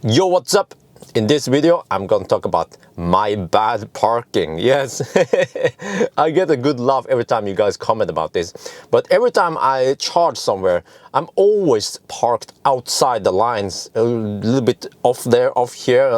Yo, what's up? In this video, I'm gonna talk about my bad parking. Yes, I get a good laugh every time you guys comment about this. But every time I charge somewhere, I'm always parked outside the lines, a little bit off there, off here,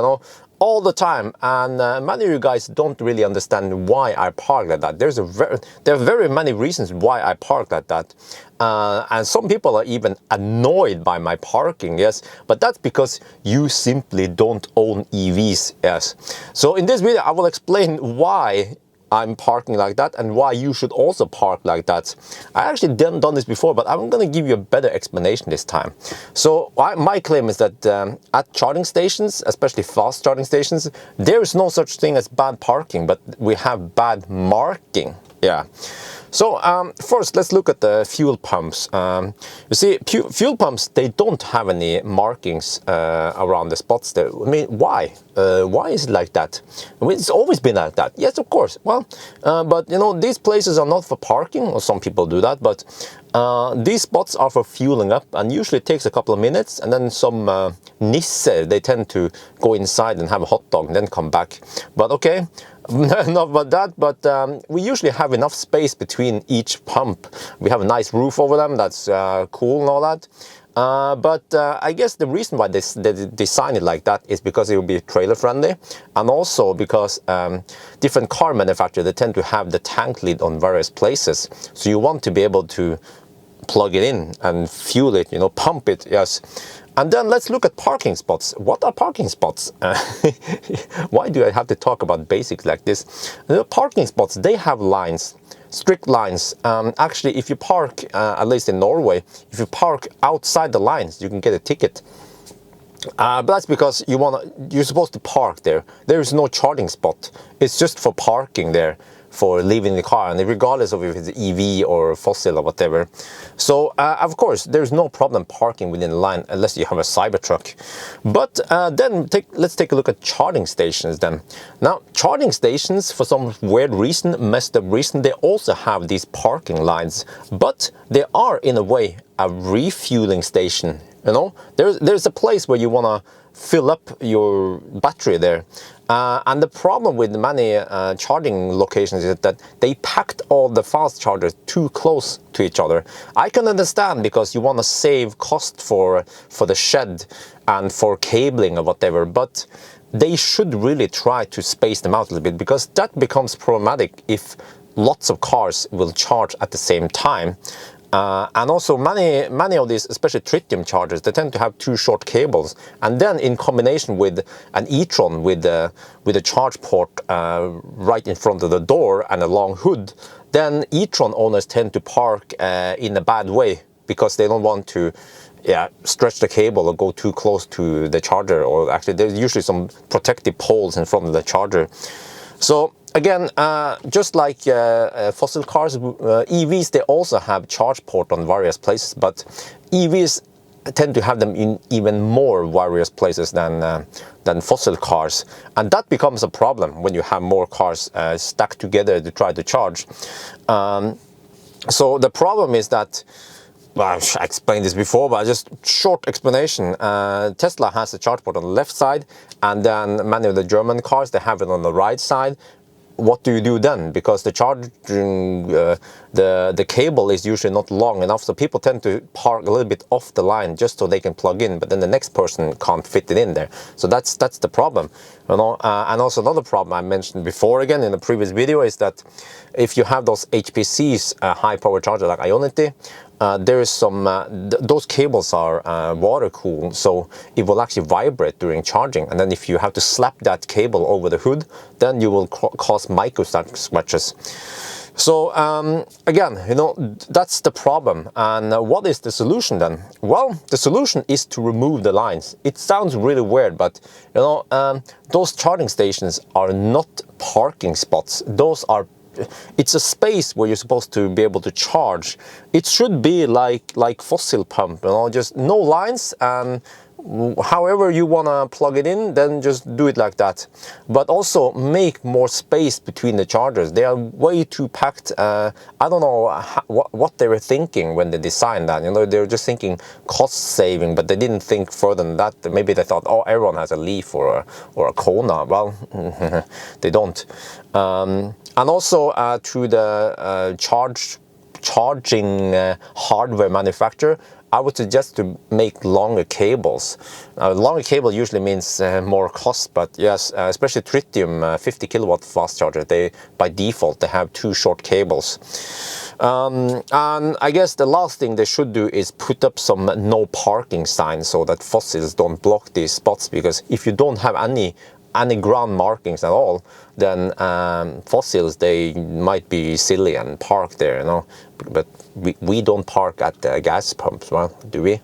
all the time. And many of you guys don't really understand why I park like that. There are very many reasons why I park like that. And some people are even annoyed by my parking, yes, but that's because you simply don't own EVs, yes. So in this video, I will explain why I'm parking like that and why you should also park like that. I actually done this before, but I'm going to give you a better explanation this time. So my claim is that at charging stations, especially fast charging stations, there is no such thing as bad parking, but we have bad marking. Yeah. So first, let's look at the fuel pumps. You see, fuel pumps, they don't have any markings around the spots there. I mean, why? Why is it like that? I mean, it's always been like that. Yes, of course. Well, but these places are not for parking, or some people do that, but these spots are for fueling up, and usually it takes a couple of minutes, and then some nisse, they tend to go inside and have a hot dog and then come back. But okay. Not about that, but we usually have enough space between each pump. We have a nice roof over them, that's cool and all that. But I guess the reason why they design it like that is because it will be trailer friendly, and also because different car manufacturers, they tend to have the tank lid on various places. So you want to be able to plug it in and fuel it, pump it, yes. And then let's look at parking spots. What are parking spots? Why do I have to talk about basics like this? The parking spots, they have lines, strict lines. Actually, if you park, at least in Norway, if you park outside the lines, you can get a ticket. But that's because you're supposed to park there. There is no charging spot. It's just for parking there, for leaving the car, and regardless of if it's EV or fossil or whatever. So of course there's no problem parking within the line unless you have a Cybertruck. But then let's take a look at charging stations then. Now charging stations, for some weird reason, messed up reason, they also have these parking lines, but they are in a way a refueling station. There's a place where you want to fill up your battery there. And the problem with many charging locations is that they packed all the fast chargers too close to each other. I can understand, because you want to save cost for the shed and for cabling or whatever, but they should really try to space them out a little bit, because that becomes problematic if lots of cars will charge at the same time. And also many of these, especially tritium chargers, they tend to have two short cables, and then in combination with an e-tron with a charge port right in front of the door and a long hood, then e-tron owners tend to park in a bad way, because they don't want to stretch the cable or go too close to the charger. Or actually, there's usually some protective poles in front of the charger. So again, just like fossil cars, EVs, they also have charge port on various places, but EVs tend to have them in even more various places than fossil cars, and that becomes a problem when you have more cars stacked together to try to charge. So the problem is that, well, I explained this before, but just short explanation. Tesla has a charge port on the left side, and then many of the German cars, they have it on the right side. What do you do then? Because the charging, the cable is usually not long enough, so people tend to park a little bit off the line just so they can plug in, but then the next person can't fit it in there. So that's the problem, And also another problem I mentioned before, again in the previous video, is that if you have those HPCs, high power charger like Ionity, there is some, those cables are water cooled, so it will actually vibrate during charging. And then if you have to slap that cable over the hood, then you will cause micro scratches. So again, that's the problem. And what is the solution then? Well, the solution is to remove the lines. It sounds really weird, but those charging stations are not parking spots. It's a space where you're supposed to be able to charge. It should be like fossil pump, just no lines, and however you want to plug it in, then just do it like that. But also make more space between the chargers. They are way too packed. I don't know what they were thinking when they designed that. You know, they were just thinking cost saving, but they didn't think further than that. Maybe they thought, oh, everyone has a Leaf or a Kona. Well, they don't. And also to the charging hardware manufacturer, I would suggest to make longer cables. Longer cable usually means more cost, but yes, especially Tritium 50 kilowatt fast charger, they by default they have 2 short cables. And I guess the last thing they should do is put up some no parking signs so that fossils don't block these spots, because if you don't have any ground markings at all, then fossils, they might be silly and park there, you know. But we don't park at the gas pumps, well, do we?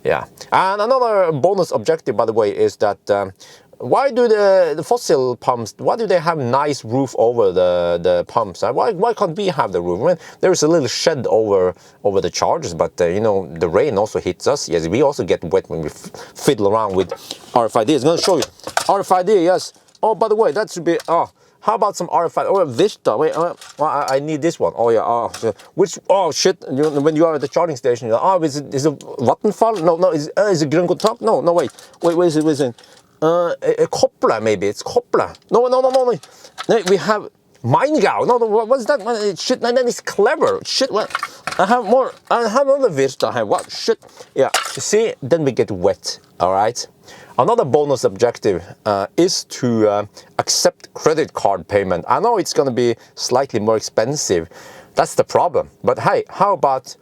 Yeah. And another bonus objective, by the way, is that why do the fossil pumps, why do they have nice roof over the pumps? Why can't we have the roof? I mean, there's a little shed over the chargers, but you know, the rain also hits us. Yes, we also get wet when we fiddle around with RFID. I'm going to show you. RFID, yes. Oh, by the way, that should be, how about some RFID? Oh, Vista. Wait, well, I need this one. Oh, yeah. Which, oh, shit. When you are at the charging station, you're like, is it Vattenfall? No, is it Grønn Kontakt? No, wait, is it? Koppler, maybe. It's Koppler. No. We have Maingau. No, what's that? Shit, that is clever. Shit, what? I have more. I have another Vista. I have what? Shit. Yeah, you see, then we get wet, all right? Another bonus objective is to accept credit card payment. I know it's going to be slightly more expensive. That's the problem. But hey, how about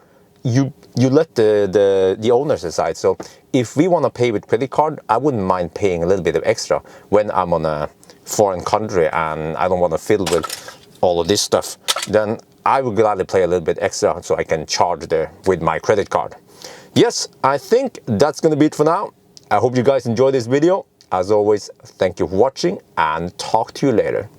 you let the owners decide? So if we want to pay with credit card, I wouldn't mind paying a little bit of extra when I'm on a foreign country and I don't want to fiddle with all of this stuff. Then I would gladly pay a little bit extra so I can charge there with my credit card. Yes, I think that's going to be it for now. I hope you guys enjoyed this video. As always, thank you for watching and talk to you later.